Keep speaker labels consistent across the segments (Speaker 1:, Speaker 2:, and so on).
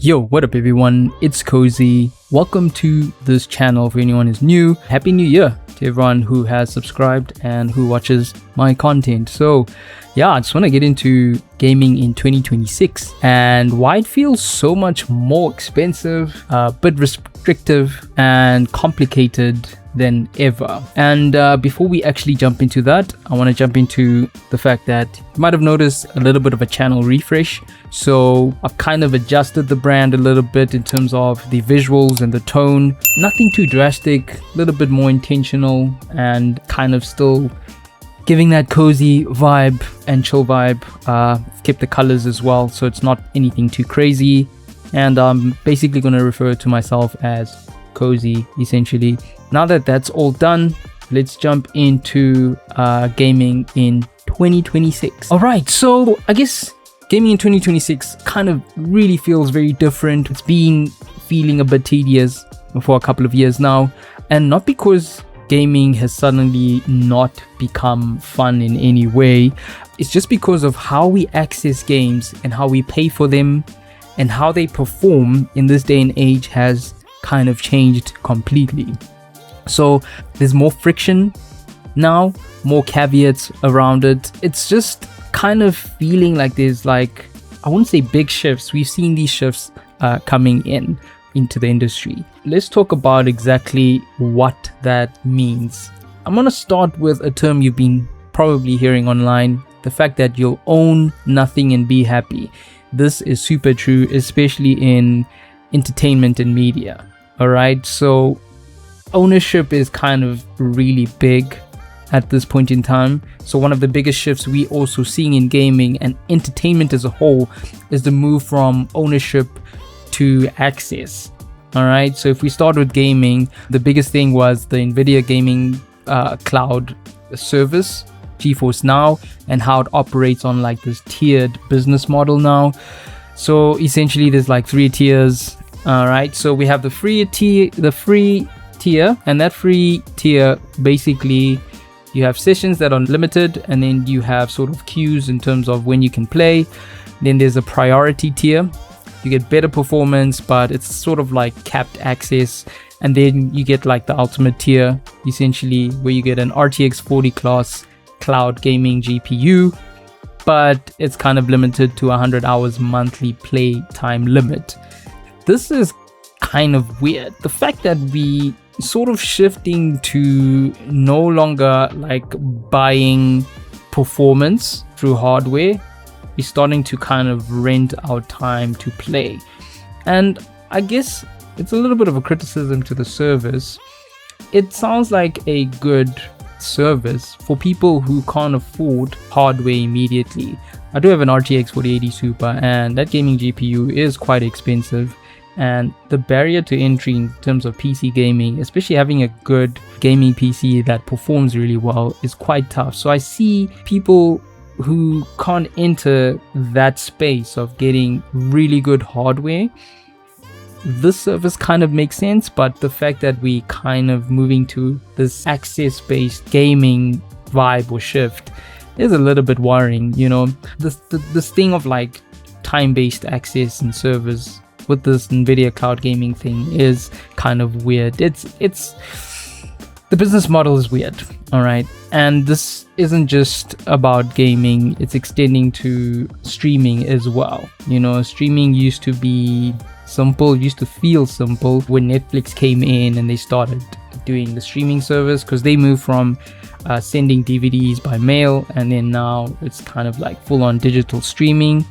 Speaker 1: Yo, what up everyone, it's Kozy. Welcome to this channel. For anyone who's new, Happy New Year to everyone who has subscribed and who watches my content. So yeah, I just want to get into gaming in 2026 and why it feels so much more expensive, a bit restrictive and complicated than ever. And before we actually jump into that, I want to jump into the fact that you might have noticed a little bit of a channel refresh. So I've kind of adjusted the brand a little bit in terms of the visuals and the tone. Nothing too drastic, a little bit more intentional and kind of still giving that cozy vibe and chill vibe. Kept the colors as well, so it's not anything too crazy. And I'm basically going to refer to myself as Kozy essentially. Now that that's all done, let's jump into gaming in 2026. All right, so I guess gaming in 2026 kind of really feels very different. It's been feeling a bit tedious for a couple of years now, and not because gaming has suddenly not become fun in any way. It's just because of how we access games and how we pay for them and how they perform in this day and age has kind of changed completely. So there's more friction now, more caveats around it. It's just kind of feeling like there's like, I wouldn't say big shifts. We've seen these shifts coming into the industry. Let's talk about exactly what that means. I'm going to start with a term you've been probably hearing online, the fact that you'll own nothing and be happy. This is super true, especially in entertainment and media. All right, so ownership is kind of really big at this point in time. So one of the biggest shifts we also seeing in gaming and entertainment as a whole is the move from ownership to access. All right, so if we start with gaming, the biggest thing was the Nvidia gaming cloud service, GeForce Now, and how it operates on like this tiered business model now. So essentially there's like 3 tiers. All right, so we have the free tier, and that free tier basically you have sessions that are limited, and then you have sort of queues in terms of when you can play. Then there's a priority tier. You get better performance, but it's sort of like capped access. And then you get like the ultimate tier, essentially, where you get an RTX 40 class cloud gaming GPU, but it's kind of limited to 100 hours monthly play time limit. This is kind of weird. The fact that we sort of shifting to no longer like buying performance through hardware, we're starting to kind of rent our time to play. And I guess it's a little bit of a criticism to the service. It sounds like a good service for people who can't afford hardware immediately. I do have an RTX 4080 Super, and that gaming GPU is quite expensive. And the barrier to entry in terms of PC gaming, especially having a good gaming PC that performs really well, is quite tough. So I see people who can't enter that space of getting really good hardware. This service kind of makes sense, but the fact that we kind of moving to this access-based gaming vibe or shift is a little bit worrying. You know, this thing of like time-based access and servers with this Nvidia cloud gaming thing is kind of weird. It's the business model is weird. All right, and this isn't just about gaming, it's extending to streaming as well. You know, streaming used to be simple, used to feel simple when Netflix came in and they started doing the streaming service, because they moved from sending DVDs by mail, and then now it's kind of like full-on digital streaming.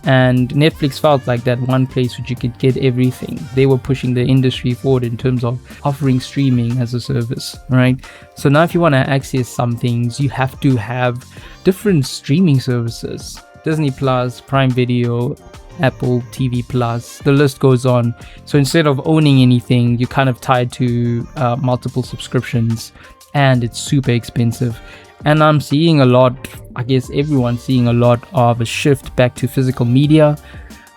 Speaker 1: And Netflix felt like that one place which you could get everything. They were pushing the industry forward in terms of offering streaming as a service, right? So now if you want to access some things, you have to have different streaming services. Disney Plus, Prime Video, Apple TV Plus, the list goes on. So instead of owning anything, you're kind of tied to multiple subscriptions, and it's super expensive. And I'm seeing a lot, I guess everyone's seeing a lot of a shift back to physical media,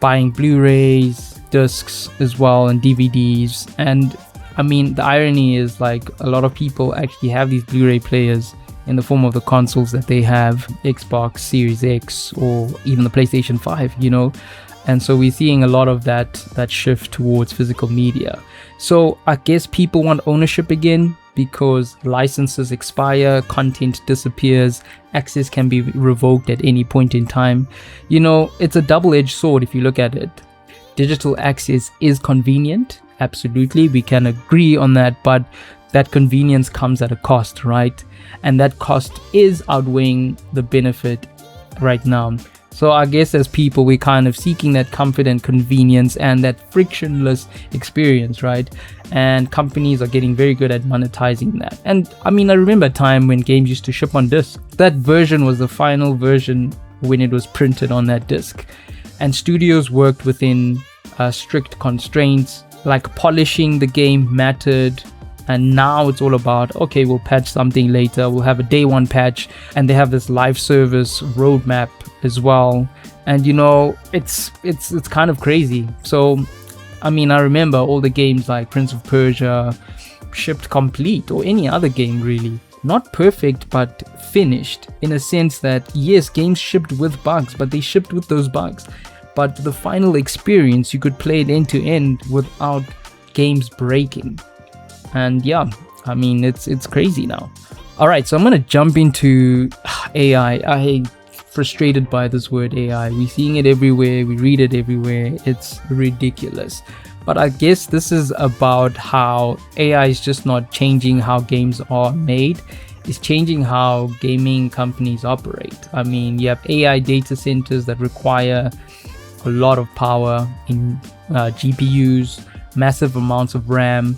Speaker 1: buying Blu-rays, discs as well, and DVDs. And I mean, the irony is like a lot of people actually have these Blu-ray players in the form of the consoles that they have, Xbox Series X or even the PlayStation 5, you know. And so we're seeing a lot of that shift towards physical media. So I guess people want ownership again, because licenses expire, content disappears, access can be revoked at any point in time. It's a double-edged sword if you look at it. Digital access is convenient, absolutely, we can agree on that, but that convenience comes at a cost, right? And that cost is outweighing the benefit right now. So I guess as people, we're kind of seeking that comfort and convenience and that frictionless experience, right? And companies are getting very good at monetizing that. And I remember a time when games used to ship on disc. That version was the final version when it was printed on that disc. And studios worked within strict constraints, like polishing the game mattered. And now it's all about, okay, we'll patch something later, we'll have a day one patch, and they have this live service roadmap as well. And it's kind of crazy. So I remember all the games like Prince of Persia shipped complete, or any other game really. Not perfect, but finished, in a sense that yes, games shipped with bugs, but they shipped with those bugs. But the final experience, you could play it end to end without games breaking. And yeah, it's crazy now. All right, so I'm gonna jump into AI. I frustrated by this word AI. We're seeing it everywhere, we read it everywhere. It's ridiculous. But I guess this is about how AI is just not changing how games are made. It's changing how gaming companies operate. You have AI data centers that require a lot of power in GPUs, massive amounts of RAM,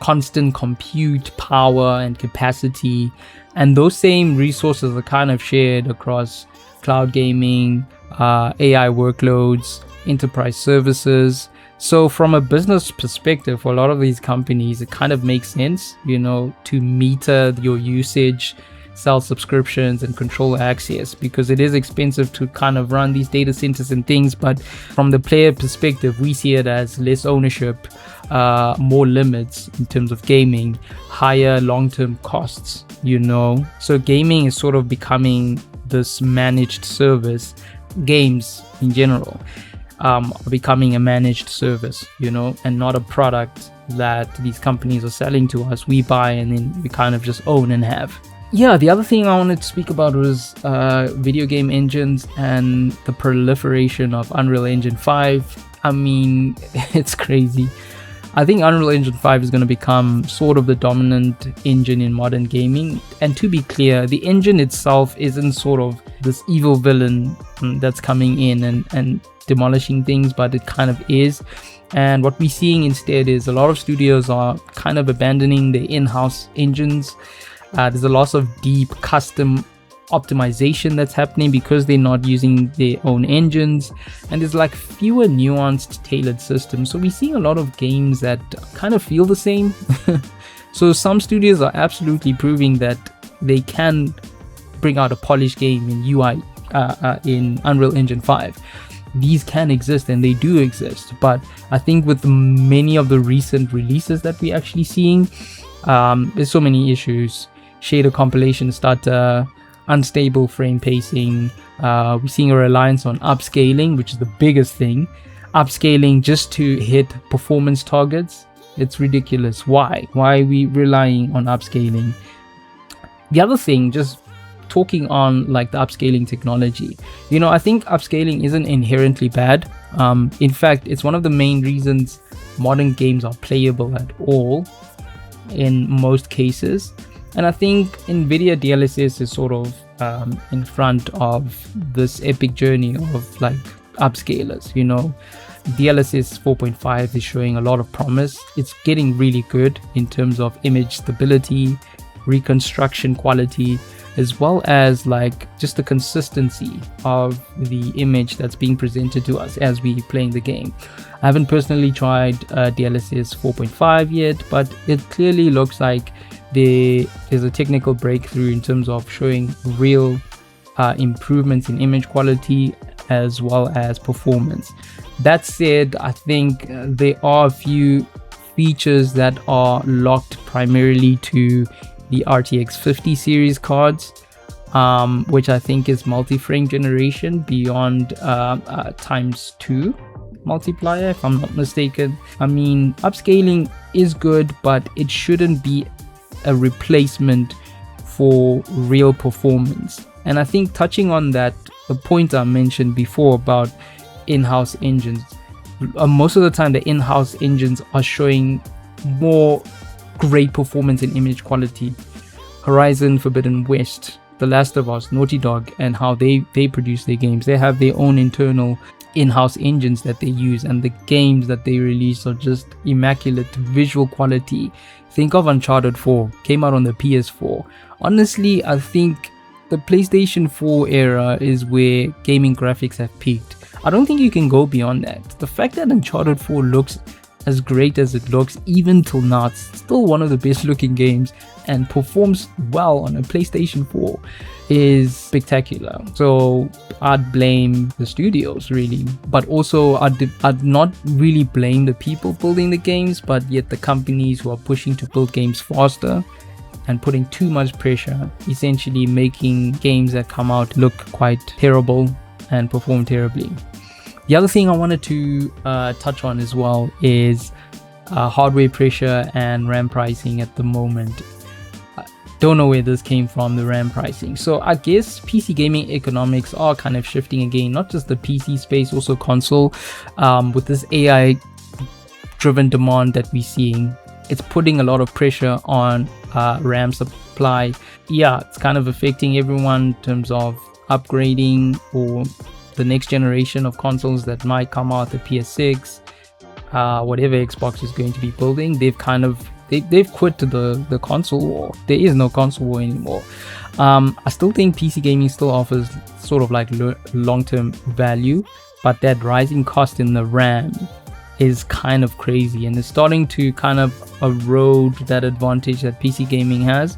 Speaker 1: constant compute power and capacity, and those same resources are kind of shared across cloud gaming, AI workloads, enterprise services. So from a business perspective, for a lot of these companies, it kind of makes sense, to meter your usage, sell subscriptions, and control access, because it is expensive to kind of run these data centers and things. But from the player perspective, we see it as less ownership, more limits in terms of gaming, higher long-term costs, So gaming is sort of becoming this managed service. Games in general are becoming a managed service, and not a product that these companies are selling to us. We buy and then we kind of just own and have. Yeah, the other thing I wanted to speak about was video game engines and the proliferation of Unreal Engine 5. It's crazy. I think Unreal Engine 5 is going to become sort of the dominant engine in modern gaming. And to be clear, the engine itself isn't sort of this evil villain that's coming in and demolishing things, but it kind of is. And what we're seeing instead is a lot of studios are kind of abandoning their in-house engines. There's a loss of deep custom optimization that's happening because they're not using their own engines, and there's like fewer nuanced tailored systems. So we're seeing a lot of games that kind of feel the same. So some studios are absolutely proving that they can bring out a polished game in UI in Unreal Engine 5. These can exist, and they do exist, but I think with many of the recent releases that we're actually seeing, there's so many issues. Shader compilation stutter, unstable frame pacing. We're seeing a reliance on upscaling, which is the biggest thing. Upscaling just to hit performance targets. It's ridiculous. Why are we relying on upscaling? The other thing, just talking on like the upscaling technology, I think upscaling isn't inherently bad. In fact, it's one of the main reasons modern games are playable at all in most cases. And I think NVIDIA DLSS is sort of in front of this epic journey of like upscalers. DLSS 4.5 is showing a lot of promise. It's getting really good in terms of image stability, reconstruction quality, as well as like just the consistency of the image that's being presented to us as we playing the game. I haven't personally tried DLSS 4.5 yet, but it clearly looks like there is a technical breakthrough in terms of showing real improvements in image quality as well as performance. That said, I think there are a few features that are locked primarily to the RTX 50 series cards. which I think is multi-frame generation beyond ×2 multiplier, if I'm not mistaken. I mean, upscaling is good, but it shouldn't be a replacement for real performance. And I think touching on that, the point I mentioned before about in-house engines, most of the time the in-house engines are showing more great performance in image quality. Horizon Forbidden West, The Last of Us, Naughty Dog, and how they produce their games, they have their own internal in-house engines that they use, and the games that they release are just immaculate visual quality. Think of Uncharted 4, came out on the PS4. Honestly, I think the PlayStation 4 era is where gaming graphics have peaked. I don't think you can go beyond that. The fact that Uncharted 4 looks as great as it looks, even till now, it's still one of the best looking games and performs well on a PlayStation 4, is spectacular. So I'd blame the studios really, but also I'd not really blame the people building the games, but yet the companies who are pushing to build games faster and putting too much pressure, essentially making games that come out look quite terrible and perform terribly. The other thing I wanted to touch on as well is hardware pressure and RAM pricing at the moment. I don't know where this came from, the RAM pricing. So I guess PC gaming economics are kind of shifting again, not just the PC space, also console. With this AI driven demand that we're seeing, it's putting a lot of pressure on RAM supply. Yeah, it's kind of affecting everyone in terms of upgrading or the next generation of consoles that might come out, the PS6, whatever Xbox is going to be building. They've kind of they've quit the console war. There is no console war anymore. I still think PC gaming still offers sort of like long-term value, but that rising cost in the RAM is kind of crazy, and it's starting to kind of erode that advantage that PC gaming has.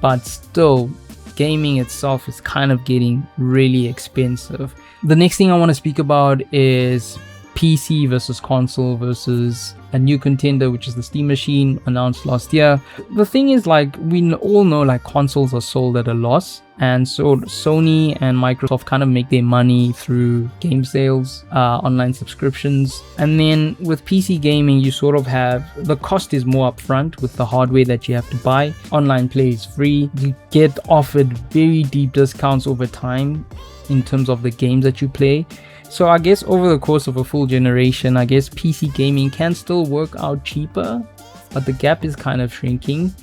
Speaker 1: But still, gaming itself is kind of getting really expensive. The next thing I want to speak about is PC versus console versus a new contender, which is the Steam Machine, announced last year. The thing is, like, we all know, like, consoles are sold at a loss, and so Sony and Microsoft kind of make their money through game sales, online subscriptions. And then with PC gaming, you sort of have, the cost is more upfront with the hardware that you have to buy. Online play is free. You get offered very deep discounts over time in terms of the games that you play. So I guess over the course of a full generation, I guess PC gaming can still work out cheaper, but the gap is kind of shrinking.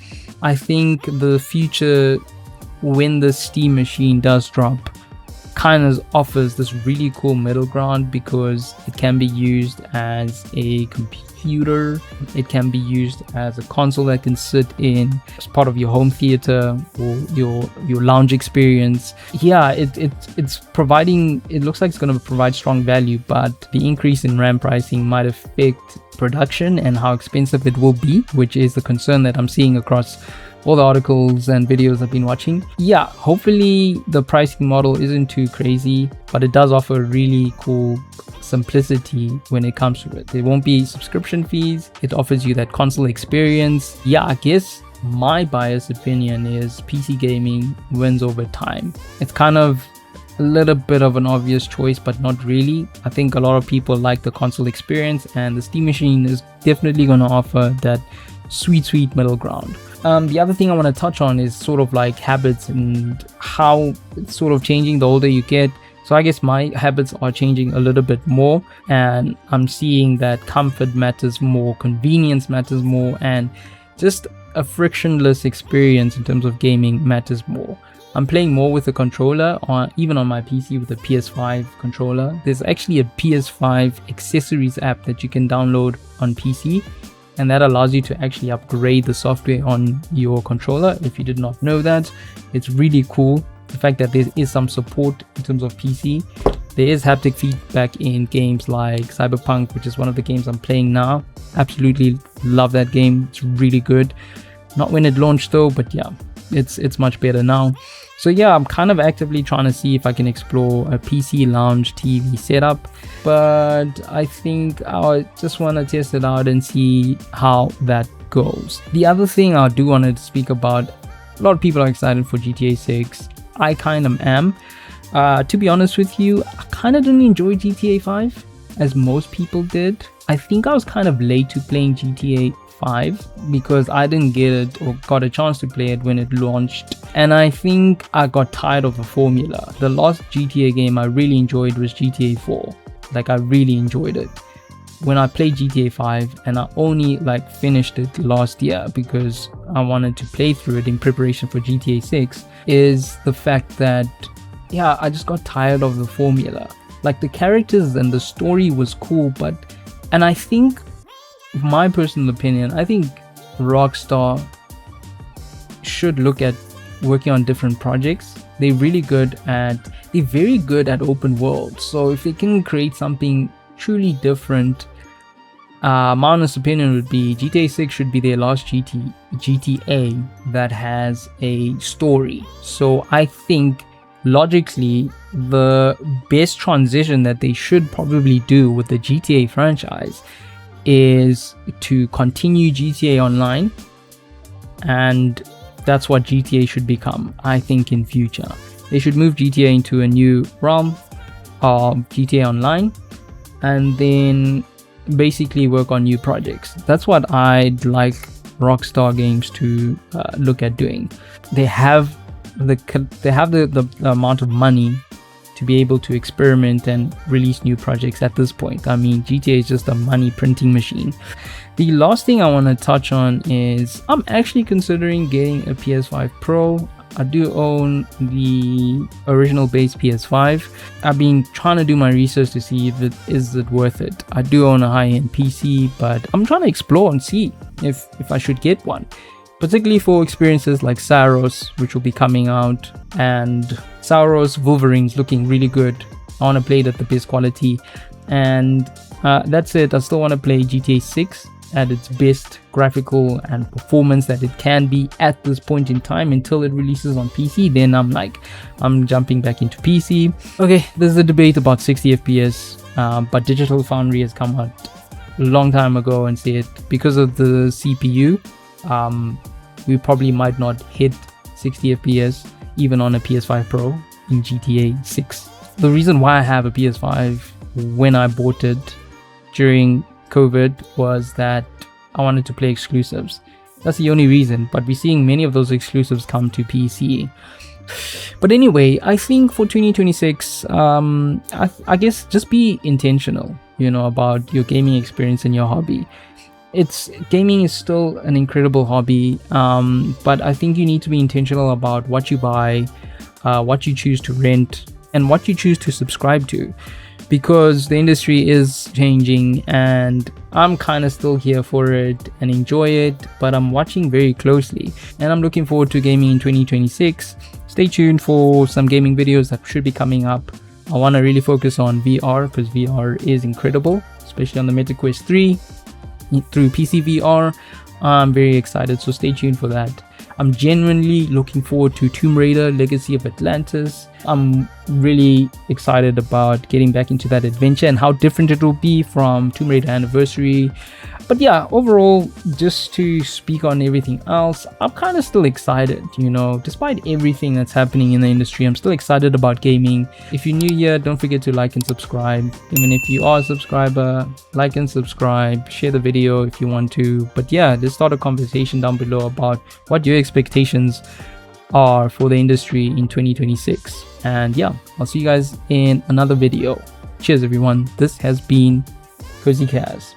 Speaker 1: I think the future, when the Steam Machine does drop, kind of offers this really cool middle ground, because it can be used as a computer, it can be used as a console that can sit in as part of your home theater or your lounge experience. Yeah, it's providing, it looks like it's going to provide strong value, but the increase in RAM pricing might affect production and how expensive it will be, which is the concern that I'm seeing across all the articles and videos I've been watching. Yeah, hopefully the pricing model isn't too crazy, but it does offer really cool simplicity when it comes to it. There won't be subscription fees. It offers you that console experience. Yeah, I guess my biased opinion is PC gaming wins over time. It's kind of a little bit of an obvious choice, but not really. I think a lot of people like the console experience, and the Steam Machine is definitely going to offer that sweet middle ground. The other thing I want to touch on is sort of like habits and how it's sort of changing the older you get. So I guess my habits are changing a little bit more, and I'm seeing that comfort matters more, convenience matters more, and just a frictionless experience in terms of gaming matters more. I'm playing more with a controller, even on my PC with a PS5 controller. There's actually a PS5 accessories app that you can download on PC, and that allows you to actually upgrade the software on your controller. If you did not know that, it's really cool. The fact that there is some support in terms of PC. There is haptic feedback in games like Cyberpunk, which is one of the games I'm playing now. Absolutely love that game. It's really good. Not when it launched though, but yeah, it's much better now. So yeah, I'm kind of actively trying to see if I can explore a PC lounge TV setup, but I think I just want to test it out and see how that goes. The other thing I do want to speak about, a lot of people are excited for GTA 6. I kind of am. To be honest with you, I kind of didn't enjoy GTA 5 as most people did. I think I was kind of late to playing GTA 5 because I didn't get it or got a chance to play it when it launched, and I think I got tired of the formula. The last GTA game I really enjoyed was GTA 4. Like, I really enjoyed it. When I played GTA 5, and I only like finished it last year because I wanted to play through it in preparation for GTA 6, is the fact that yeah, I just got tired of the formula. Like, the characters and the story was cool, and I think, my personal opinion, I think Rockstar should look at working on different projects. They're very good at open world. So if they can create something truly different, my honest opinion would be GTA 6 should be their last GTA that has a story. So I think logically the best transition that they should probably do with the GTA franchise is to continue GTA Online, and that's what GTA should become. I think in future they should move GTA into a new realm of GTA Online, and then basically work on new projects. That's what I'd like Rockstar Games to look at doing. They have the amount of money to be able to experiment and release new projects at this point. I mean, GTA is just a money printing machine. The last thing I want to touch on is I'm actually considering getting a PS5 Pro. I do own the original base PS5. I've been trying to do my research to see if it is worth it. I do own a high-end PC, but I'm trying to explore and see if I should get one, particularly for experiences like Saros, which will be coming out, and Saros Wolverine's looking really good. I want to play it at the best quality, and that's it. I still want to play GTA 6 at its best graphical and performance that it can be at this point in time until it releases on PC. Then I'm jumping back into PC. Okay, there's a debate about 60 FPS, but Digital Foundry has come out a long time ago and said because of the CPU, we probably might not hit 60 FPS even on a PS5 Pro in GTA 6. The reason why I have a PS5 when I bought it during COVID was that I wanted to play exclusives. That's the only reason, but we're seeing many of those exclusives come to PC. But anyway, I think for 2026, I guess just be intentional, about your gaming experience and your hobby. Gaming is still an incredible hobby, but I think you need to be intentional about what you buy, what you choose to rent, and what you choose to subscribe to, because the industry is changing and I'm kind of still here for it and enjoy it, but I'm watching very closely and I'm looking forward to gaming in 2026. Stay tuned for some gaming videos that should be coming up. I want to really focus on VR because VR is incredible, especially on the Meta Quest 3 through PC VR. I'm very excited, so stay tuned for that. I'm genuinely looking forward to Tomb Raider Legacy of Atlantis. I'm really excited about getting back into that adventure and how different it will be from Tomb Raider Anniversary. But yeah, overall, just to speak on everything else, I'm kind of still excited, despite everything that's happening in the industry. I'm still excited about gaming. If you're new here, don't forget to like and subscribe. Even if you are a subscriber, like and subscribe, share the video if you want to. But yeah, let's start a conversation down below about what your expectations are for the industry in 2026. And yeah, I'll see you guys in another video. Cheers everyone. This has been Kozy Kaz.